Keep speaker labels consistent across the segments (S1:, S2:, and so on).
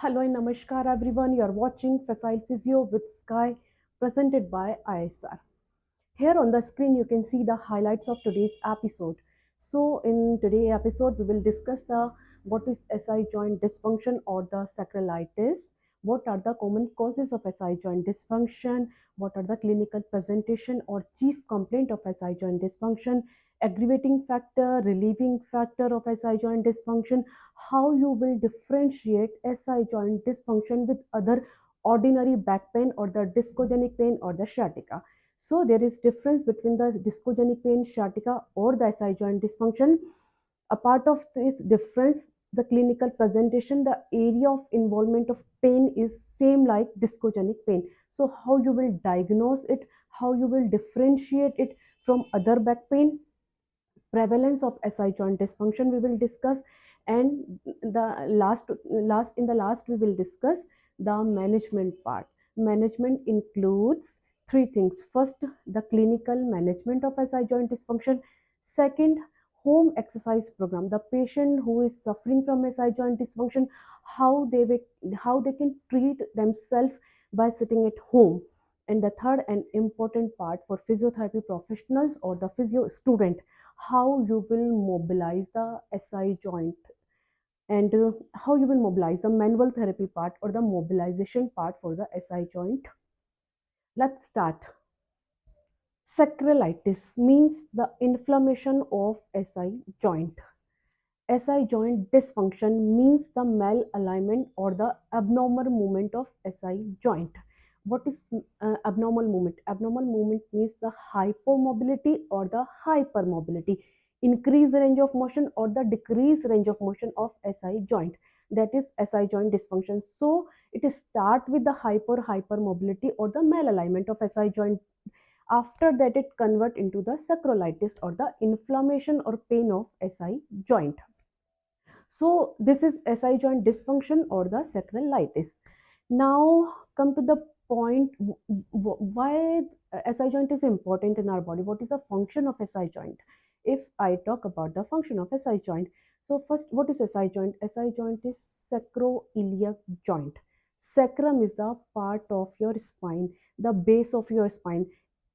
S1: Hello and namaskar everyone. You are watching Facile Physio with Sky presented by ISR. Here on the screen you can see the highlights of today's episode. So in today's episode we will discuss the what is SI joint dysfunction or the sacroiliitis, what are the common causes of SI joint dysfunction, what are the clinical presentation or chief complaint of SI joint dysfunction, aggravating factor, relieving factor of SI joint dysfunction, how you will differentiate SI joint dysfunction with other ordinary back pain or the discogenic pain or the sciatica. So there is difference between the discogenic pain, sciatica or the SI joint dysfunction. A part of this difference, the clinical presentation, the area of involvement of pain is same like discogenic pain. So how you will diagnose it, how you will differentiate it from other back pain, prevalence of SI joint dysfunction we will discuss, and the last we will discuss the management part. Management includes three things. First, the clinical management of SI joint dysfunction. Second, home exercise program. The patient who is suffering from SI joint dysfunction, how they can treat themselves by sitting at home. And the third and important part for physiotherapy professionals or the physio student, how you will mobilize the SI joint, and how you will mobilize the manual therapy part or the mobilization part for the SI joint. Let's start. Sacroiliitis means the inflammation of SI joint. SI joint dysfunction means the malalignment or the abnormal movement of SI joint. What is abnormal movement? Abnormal movement means the hypomobility or the hypermobility, increased range of motion or the decreased range of motion of SI joint. That is SI joint dysfunction. So it is start with the hypermobility or the malalignment of SI joint. After that, it convert into the sacroiliitis or the inflammation or pain of SI joint. So this is SI joint dysfunction or the sacroiliitis. Now come to the point, why SI joint is important in our body. What is the function of SI joint? If I talk about the function of SI joint, so first, what is SI joint? SI joint is sacroiliac joint. Sacrum is the part of your spine, the base of your spine.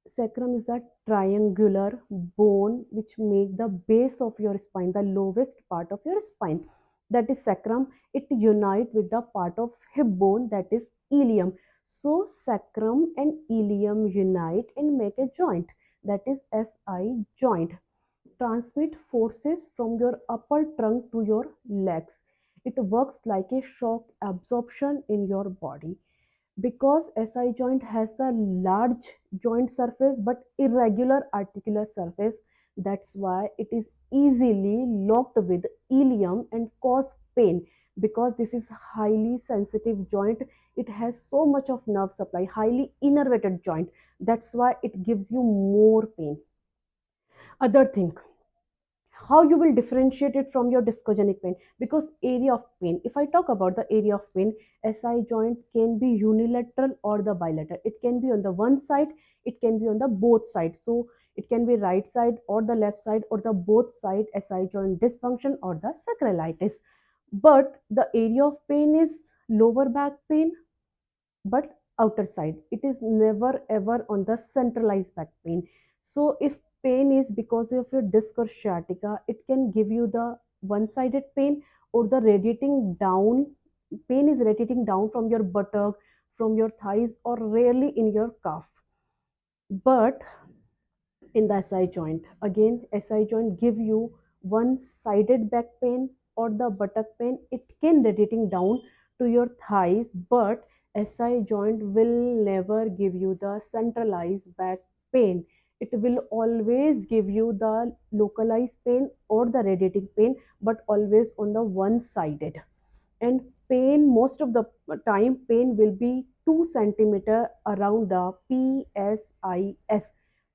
S1: Sacrum is the triangular bone which make the base of your spine, the lowest part of your spine, that is sacrum. It unite with the part of hip bone, that is ilium. So sacrum and ilium unite and make a joint, that is SI joint. Transmit forces from your upper trunk to your legs. It works like a shock absorption in your body. Because SI joint has the large joint surface but irregular articular surface, that's why it is easily locked with ilium and cause pain. Because this is highly sensitive joint, it has so much of nerve supply, highly innervated joint, that's why it gives you more pain. Other thing, how you will differentiate it from your discogenic pain, because area of pain, if I talk about the area of pain, SI joint can be unilateral or the bilateral. It can be on the one side, it can be on the both sides. So it can be right side or the left side or the both side SI joint dysfunction or the sacroiliitis. But the area of pain is lower back pain, but outer side, it is never ever on the centralized back pain. So if pain is because of your disc or sciatica, it can give you the one sided pain, or the radiating down pain is radiating down from your buttock, from your thighs, or rarely in your calf. But in the SI joint, again SI joint give you one sided back pain or the buttock pain. It can radiating down to your thighs, but SI joint will never give you the centralized back pain. It will always give you the localized pain or the radiating pain, but always on the one sided. And pain, most of the time pain will be 2 centimeter around the PSIS,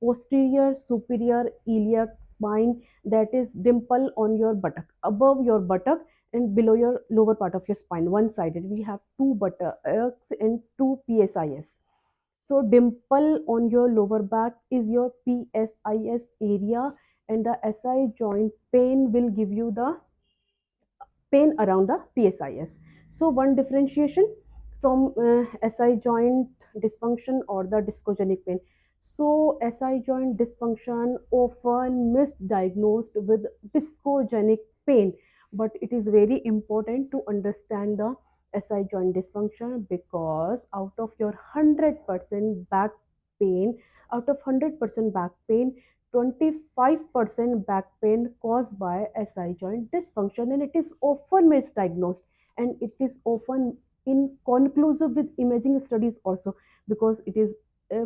S1: posterior superior iliac spine, that is dimple on your buttock, above your buttock and below your lower part of your spine, one sided. We have two buttocks and two PSIS. So dimple on your lower back is your PSIS area, and the SI joint pain will give you the pain around the PSIS. So one differentiation from SI joint dysfunction or the discogenic pain. So SI joint dysfunction often misdiagnosed with discogenic pain, but it is very important to understand the SI joint dysfunction, because out of your 100% back pain, out of 100% back pain, 25% back pain caused by SI joint dysfunction, and it is often misdiagnosed, and it is often inconclusive with imaging studies also, because it is uh,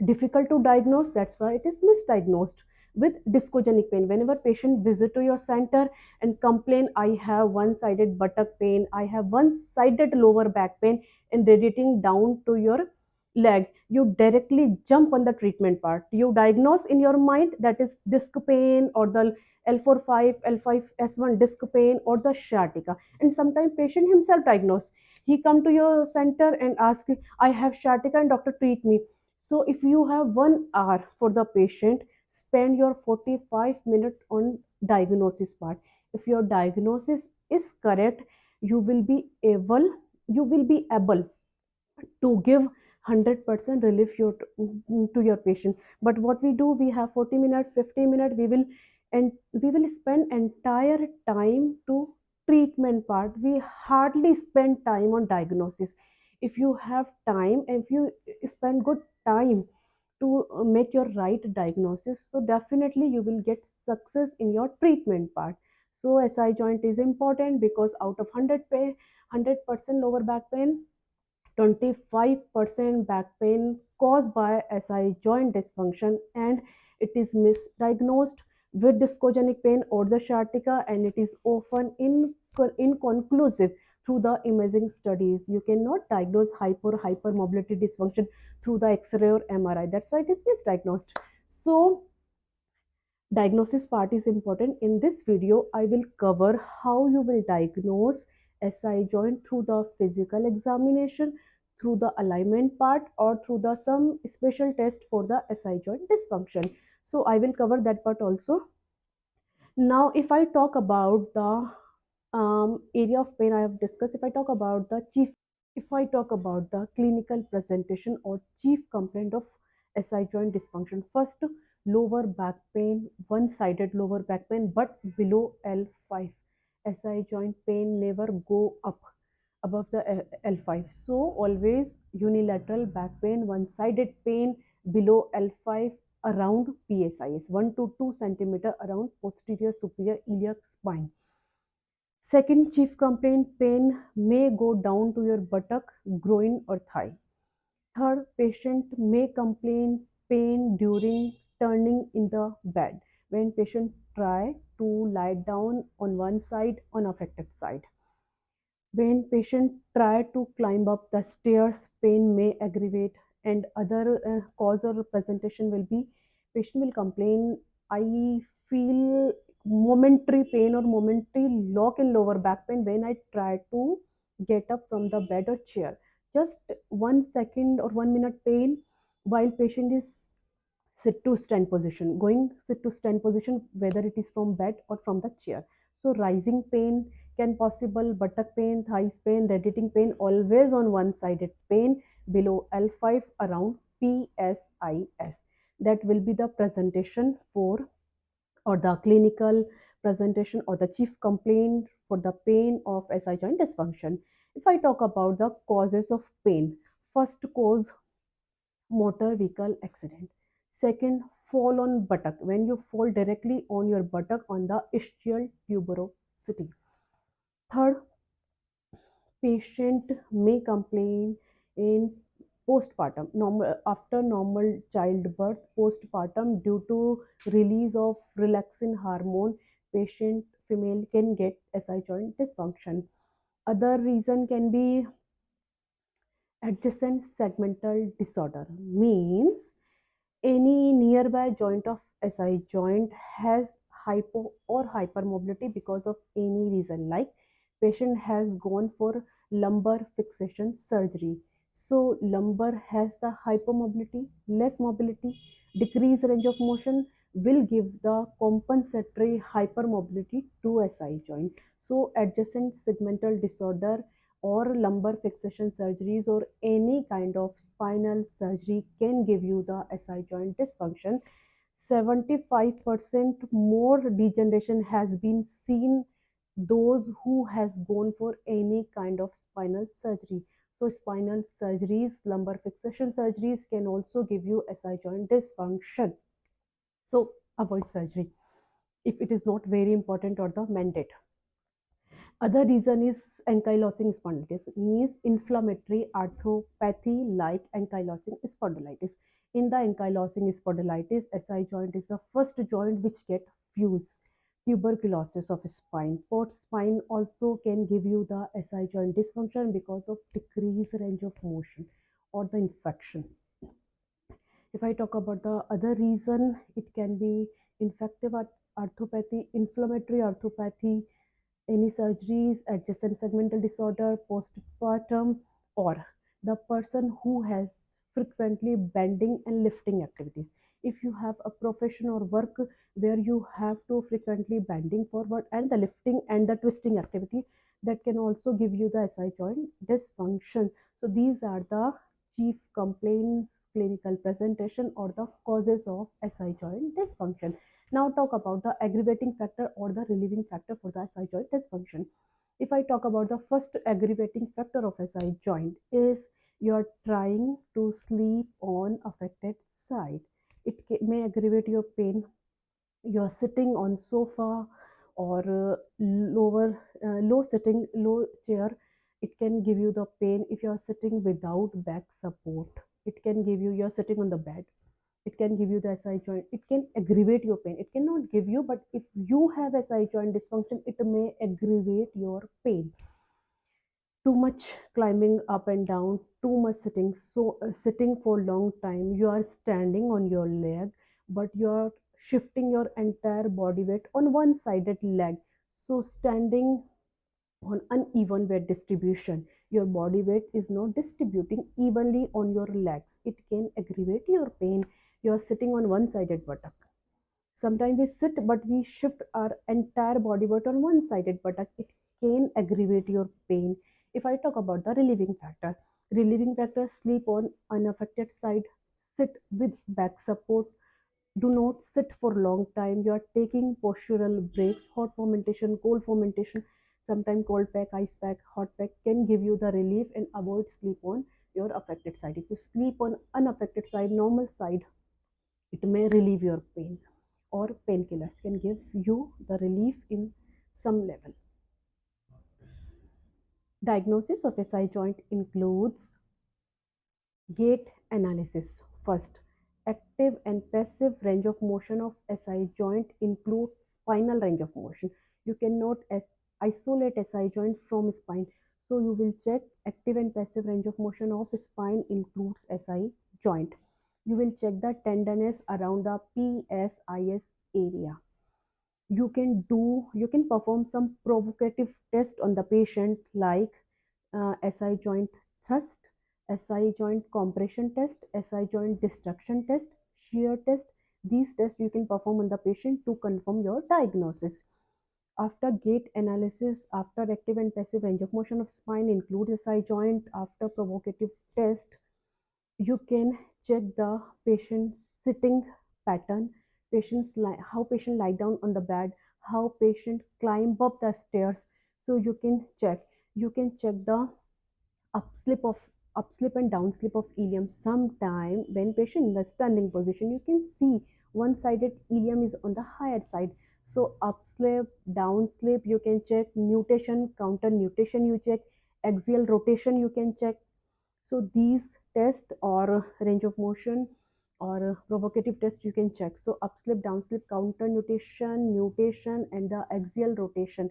S1: difficult to diagnose. That's why it is misdiagnosed with discogenic pain. Whenever patient visit to your center and complain, I have one sided buttock pain, I have one sided lower back pain, and radiating down to your leg, you directly jump on the treatment part. You diagnose in your mind that is disc pain or the L45 L5S1 disc pain or the sciatica, and sometimes patient himself diagnose. He come to your center and ask, I have sciatica and doctor treat me. So if you have 1 hour for the patient, spend your 45 minutes on diagnosis part. If your diagnosis is correct, you will be able you will be able to give 100% relief to your patient. But what we do, we have 40 minutes, 50 minutes, we will spend entire time to treatment part. We hardly spend time on diagnosis. If you have time and if you spend good time to make your right diagnosis, so definitely you will get success in your treatment part. So SI joint is important because out of 100% lower back pain, 25% back pain caused by SI joint dysfunction, and it is misdiagnosed with discogenic pain or the sciatica, and it is often inconclusive through the imaging studies. You cannot diagnose hypermobility dysfunction through the X-ray or MRI. That's why it is misdiagnosed. So diagnosis part is important. In this video, I will cover how you will diagnose SI joint through the physical examination, through the alignment part, or through the some special test for the SI joint dysfunction. So I will cover that part also. Now, if I talk about the area of pain I have discussed, if I talk about the clinical presentation or chief complaint of SI joint dysfunction, first, lower back pain, one-sided lower back pain, but below L5. SI joint pain never go up above the L5. So always unilateral back pain, one-sided pain below L5 around PSIS, 1 to 2 centimeter around posterior superior iliac spine. Second chief complaint, pain may go down to your buttock, groin or thigh. Third, patient may complain pain during turning in the bed when patient try to lie down on one side on affected side. When patient try to climb up the stairs, pain may aggravate, and other cause or presentation will be patient will complain, I feel momentary pain or momentary lock in lower back pain when I try to get up from the bed or chair. Just 1 second or 1 minute pain while patient is sit to stand position, going sit to stand position, whether it is from bed or from the chair. So rising pain can possible, buttock pain, thighs pain, radiating pain, always on one sided pain below L5 around PSIS. That will be the presentation for, or the clinical presentation or the chief complaint for the pain of SI joint dysfunction. If I talk about the causes of pain, first cause, motor vehicle accident. Second, fall on buttock, when you fall directly on your buttock on the ischial tuberosity. Third, patient may complain in postpartum, after normal childbirth, postpartum, due to release of relaxin hormone, patient female can get SI joint dysfunction. Other reason can be adjacent segmental disorder, means any nearby joint of SI joint has hypo or hypermobility because of any reason, like patient has gone for lumbar fixation surgery. So lumbar has the hypermobility, less mobility, decreased range of motion, will give the compensatory hypermobility to SI joint. So adjacent segmental disorder or lumbar fixation surgeries or any kind of spinal surgery can give you the SI joint dysfunction. 75% more degeneration has been seen those who has gone for any kind of spinal surgery. So spinal surgeries, lumbar fixation surgeries can also give you SI joint dysfunction. So avoid surgery if it is not very important or the mandate. Other reason is ankylosing spondylitis, means inflammatory arthropathy like ankylosing spondylitis. In the ankylosing spondylitis, SI joint is the first joint which get fused. Tuberculosis of spine. Port spine also can give you the SI joint dysfunction because of decreased range of motion or the infection. If I talk about the other reason, it can be infective arthropathy, inflammatory arthropathy, any surgeries, adjacent segmental disorder, postpartum, or the person who has frequently bending and lifting activities. If you have a profession or work where you have to frequently bending forward and the lifting and the twisting activity, that can also give you the SI joint dysfunction. So these are the chief complaints, clinical presentation, or the causes of SI joint dysfunction. Now talk about the aggravating factor or the relieving factor for the SI joint dysfunction. If I talk about the first aggravating factor of SI joint is you're trying to sleep on affected side. It may aggravate your pain. You're sitting on sofa or low sitting, low chair. It can give you the pain if you're sitting without back support. It can give you, you're sitting on the bed, it can give you the SI joint. It can aggravate your pain. It cannot give you, but if you have SI joint dysfunction, it may aggravate your pain. Too much climbing up and down, too much sitting, so sitting for long time. You are standing on your leg, but you are shifting your entire body weight on one sided leg. So standing on uneven weight distribution, your body weight is not distributing evenly on your legs. It can aggravate your pain. You are sitting on one sided buttock. Sometimes we sit but we shift our entire body weight on one sided buttock. It can aggravate your pain. If I talk about the relieving factor, sleep on unaffected side, sit with back support, do not sit for long time. You are taking postural breaks. Hot fomentation, cold fomentation, sometimes cold pack, ice pack, hot pack can give you the relief, and avoid sleep on your affected side. If you sleep on unaffected side, normal side, it may relieve your pain, or painkillers can give you the relief in some level. Diagnosis of SI joint includes gait analysis. First, active and passive range of motion of SI joint include spinal range of motion. You cannot isolate SI joint from spine. So you will check active and passive range of motion of spine includes SI joint. You will check the tenderness around the PSIS area. You can perform some provocative test on the patient like SI joint thrust, SI joint compression test, SI joint destruction test, shear test. These tests you can perform on the patient to confirm your diagnosis. After gait analysis, after active and passive range of motion of spine include SI joint, after provocative test, you can check the patient sitting pattern, how patient lie down on the bed, how patient climb up the stairs. So you can check the upslip of upslip and downslip of ilium. Sometime when patient in the standing position, you can see one sided ilium is on the higher side. So upslip, downslip, you can check. Nutation, counter nutation, you check. Axial rotation, you can check. So these tests or range of motion or provocative test you can check. So upslip, downslip, counter nutation, and the axial rotation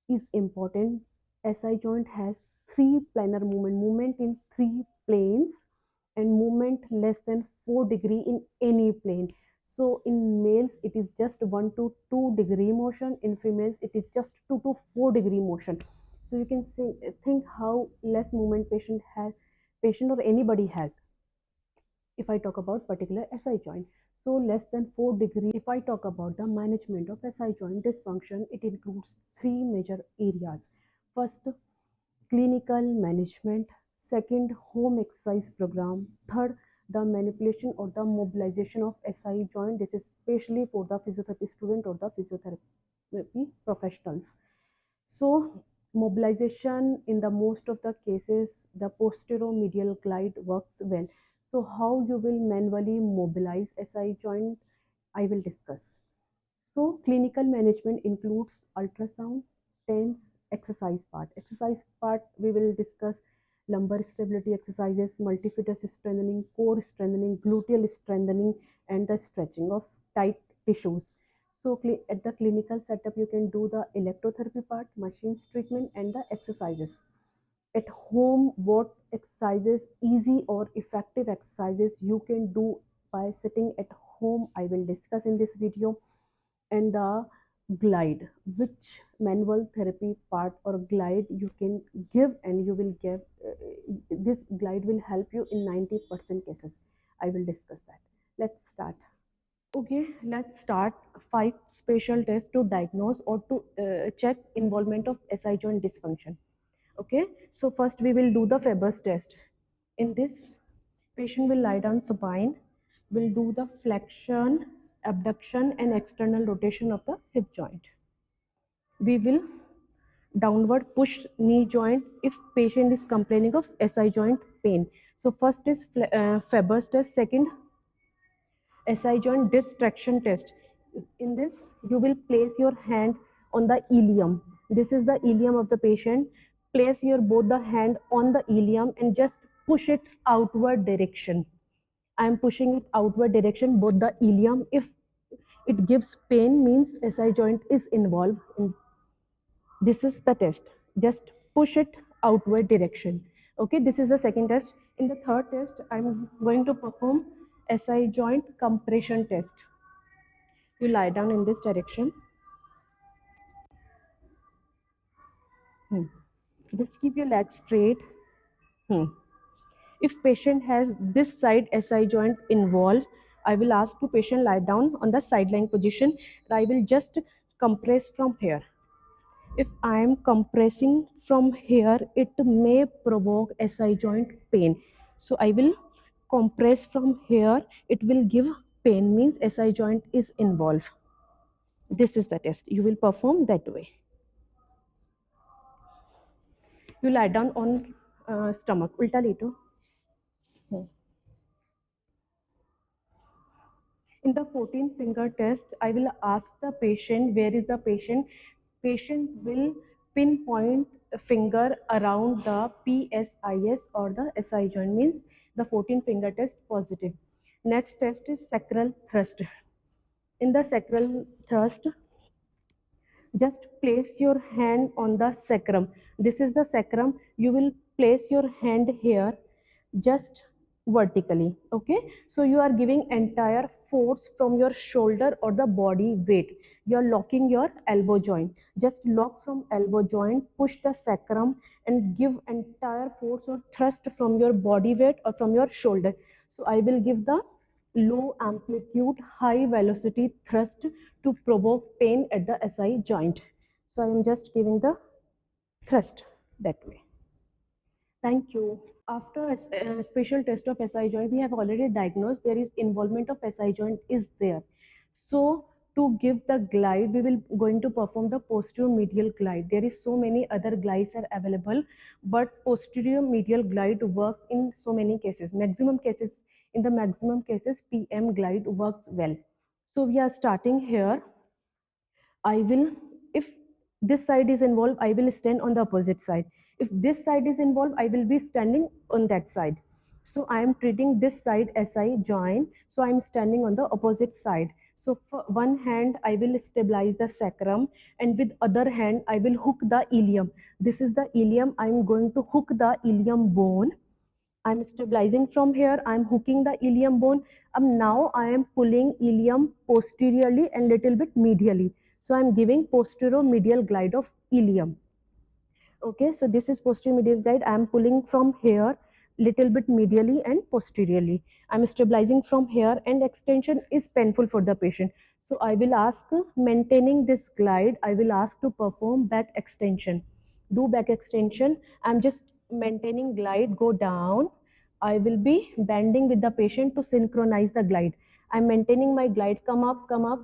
S1: is important. SI joint has three planar movement in three planes, and movement less than 4 degree in any plane. So in males it is just 1 to 2 degree motion. In females it is just 2 to 4 degree motion. So you can think how less movement patient or anybody has if I talk about particular SI joint. so less than 4 degrees. If I talk about the management of SI joint dysfunction, it includes three major areas. First, clinical management. Second, home exercise program. Third, the manipulation or the mobilization of SI joint. This is especially for the physiotherapy student or the physiotherapy professionals. So mobilization, in the most of the cases, the posteromedial glide works well. So how you will manually mobilize SI joint, I will discuss. So clinical management includes ultrasound, TENS, exercise part. Exercise part we will discuss lumbar stability exercises, multifidus strengthening, core strengthening, gluteal strengthening, and the stretching of tight tissues. So at the clinical setup, you can do the electrotherapy part, machines treatment, and the exercises. At home, what exercises, easy or effective exercises you can do by sitting at home, I will discuss in this video. And the glide, which manual therapy part or glide you can give, and you will give this glide will help you in 90% cases. I will discuss that. Let's start. Okay, let's start. 5 spatial tests to diagnose or to check involvement of SI joint dysfunction. Okay, so first we will do the Faber's test. In this, patient will lie down supine, will do the flexion, abduction, and external rotation of the hip joint. We will downward push knee joint if patient is complaining of SI joint pain. So first is Faber's test, second SI joint distraction test. In this, you will place your hand on the ilium. This is the ilium of the patient. Place your both the hand on the ilium and just push it outward direction. I am pushing it outward direction, both the ilium. If it gives pain, means SI joint is involved. This is the test. Just push it outward direction. Okay, this is the second test. In the third test, I'm going to perform SI joint compression test. You lie down in this direction. Hmm. Just keep your legs straight. Hmm. If patient has this side SI joint involved, I will ask to patient lie down on the sideline position. I will just compress from here. If I am compressing from here, it may provoke SI joint pain. So I will compress from here. It will give pain, means SI joint is involved. This is the test. You will perform that way. You lie down on stomach. Ulta leto. Hmm. In the 14 finger test, I will ask the patient where is the patient. Patient will pinpoint a finger around the PSIS or the SI joint, means the 14 finger test positive. Next test is sacral thrust. In the sacral thrust, just place your hand on the sacrum. This is the sacrum. You will place your hand here, just vertically. Okay, so you are giving entire force from your shoulder or the body weight. You are locking your elbow joint. Just lock from elbow joint, push the sacrum, and give entire force or thrust from your body weight or from your shoulder. So I will give the low amplitude, high velocity thrust to provoke pain at the SI joint. So I am just giving the thrust that way. Thank you. After a special test of SI joint, we have already diagnosed there is involvement of SI joint is there. So to give the glide, we will going to perform the posterior medial glide. There is so many other glides are available, but posterior medial glide works in so many cases. Maximum cases, in the maximum cases, PM glide works well. So we are starting here. I will, if this side is involved, I will stand on the opposite side. If this side is involved, I will be standing on that side. So I am treating this side SI joint. So I am standing on the opposite side. So for one hand, I will stabilize the sacrum, and with other hand, I will hook the ilium. This is the ilium. I am going to hook the ilium bone. I'm stabilizing from here. I'm hooking the ilium bone. Now I am pulling ilium posteriorly and little bit medially. So I'm giving posterior medial glide of ilium. Okay, so this is posterior medial glide. I'm pulling from here. little bit medially and posteriorly. I'm stabilizing from here, and extension is painful for the patient. So I will ask, maintaining this glide, I will ask to perform back extension. Do back extension. I'm just maintaining glide, go down. I will be bending with the patient to synchronize the glide. I'm maintaining my glide, come up, come up,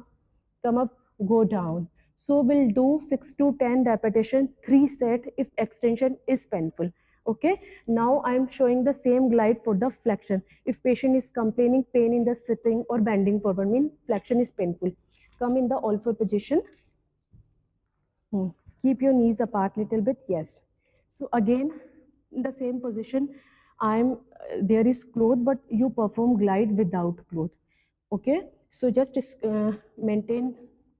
S1: come up, go down. So we'll do 6 to 10 repetition, 3 set if extension is painful. Okay. Now I'm showing the same glide for the flexion. If patient is complaining pain in the sitting or bending forward, means flexion is painful. Come in the all four position. Hmm. Keep your knees apart little bit. Yes. So again, in the same position, there is cloth, but you perform glide without cloth. Okay. So just maintain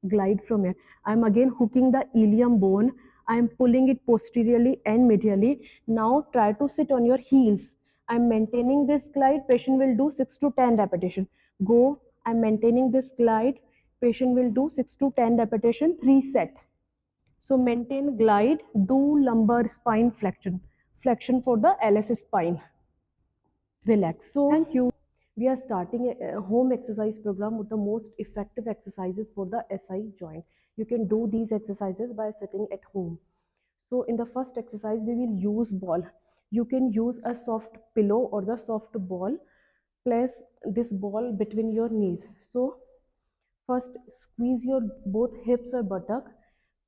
S1: glide from here. I'm again hooking the ilium bone. I'm pulling it posteriorly and medially. Now try to sit on your heels. I'm maintaining this glide. Patient will do 6 to 10 repetition. Go. I'm maintaining this glide. Patient will do 6 to 10 repetition. 3 set. So maintain glide, do lumbar spine flexion. Flexion for the LS spine. Relax. So thank you. We are starting a home exercise program with the most effective exercises for the SI joint. You can do these exercises by sitting at home. So in the first exercise, we will use ball. You can use a soft pillow or the soft ball. Place this ball between your knees. So first, squeeze your both hips or buttock.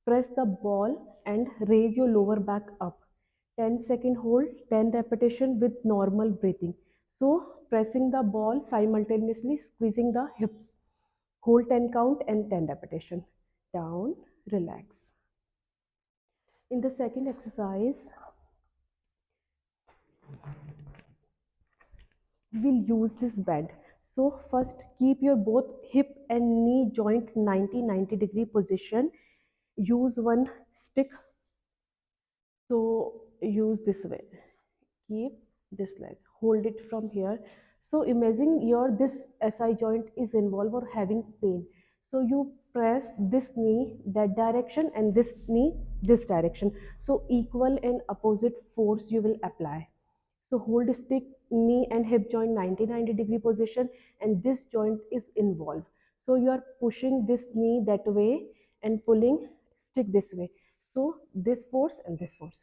S1: Press the ball and raise your lower back up. 10-second hold, 10 repetition with normal breathing. So, pressing the ball simultaneously, squeezing the hips. Hold 10 count and 10 repetition. Down, relax. In the second exercise, we'll use this bend. So first keep your both hip and knee joint 90-90 degree position. Use one stick. So use this way. Keep this leg. Hold it from here. So imagine your this SI joint is involved or having pain. So you press this knee that direction and this knee this direction. So equal and opposite force you will apply. So hold stick, knee and hip joint 90-90 degree position, and this joint is involved. So you are pushing this knee that way and pulling stick this way. So this force and this force.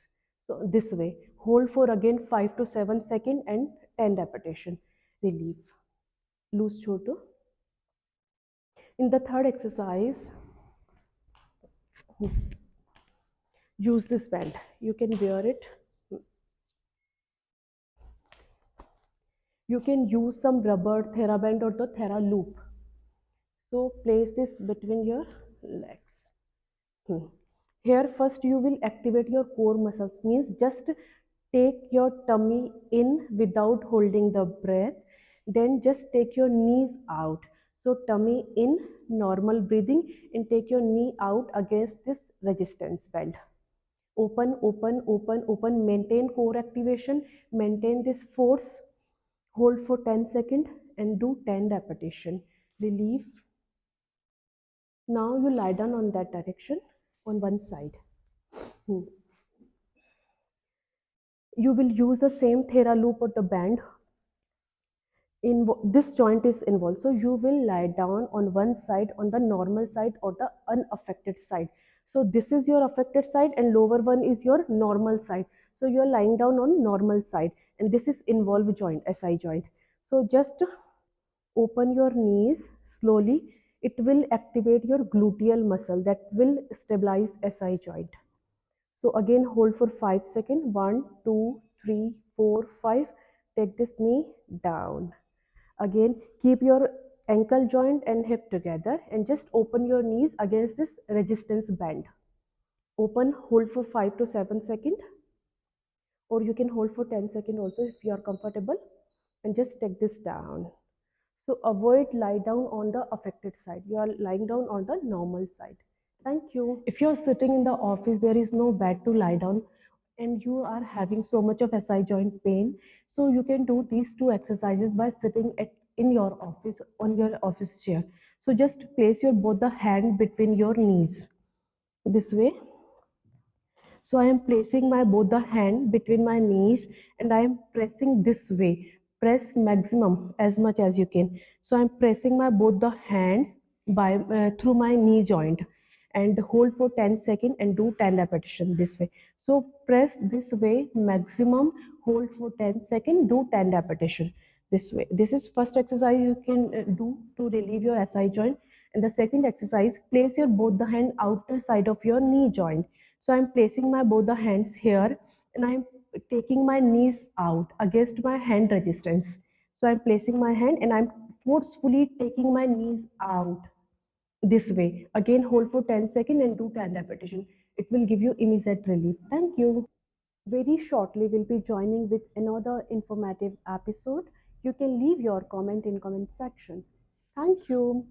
S1: So this way. Hold for again 5 to 7 seconds and 10 repetition. Relief. Loose shoulder. In the third exercise, use this band. You can wear it. You can use some rubber TheraBand or the Thera loop. So place this between your legs. Here first you will activate your core muscles, means just take your tummy in without holding the breath. Then just take your knees out. So tummy in, normal breathing, and take your knee out against this resistance band. Open, open, open, open. Maintain core activation. Maintain this force. Hold for 10 seconds and do 10 repetition. Relief. Now you lie down on that direction on one side. Hmm. You will use the same thera loop or the band. This joint is involved. So you will lie down on one side, on the normal side or the unaffected side. So this is your affected side and lower one is your normal side. So you are lying down on normal side and this is involved joint, SI joint. So just open your knees slowly. It will activate your gluteal muscle that will stabilize SI joint. So again hold for 5 seconds. 1, 2, 3, 4, 5. Take this knee down. Again keep your ankle joint and hip together and just open your knees against this resistance band. Open, hold for 5 to 7 seconds, or you can hold for 10 seconds also if you are comfortable, and just take this down. So avoid lie down on the affected side. You are lying down on the normal side. Thank you. If you are sitting in the office, there is no bed to lie down and you are having so much of SI joint pain. So you can do these two exercises by sitting in your office on your office chair. So just place your both the hand between your knees this way. So I am placing my both the hand between my knees and I am pressing this way. Press maximum as much as you can. So I am pressing my both the hands by through my knee joint and hold for 10 seconds and do 10 repetition this way. So press this way maximum, hold for 10 seconds, do 10 repetition this way. This is first exercise you can do to relieve your SI joint. And the second exercise, place your both the hand outer side of your knee joint. So I'm placing my both the hands here and I'm taking my knees out against my hand resistance. So I'm placing my hand and I'm forcefully taking my knees out this way. Again, hold for 10 seconds and do 10 repetition. It will give you immediate relief. Thank you. Very shortly, we'll be joining with another informative episode. You can leave your comment in comment section. Thank you.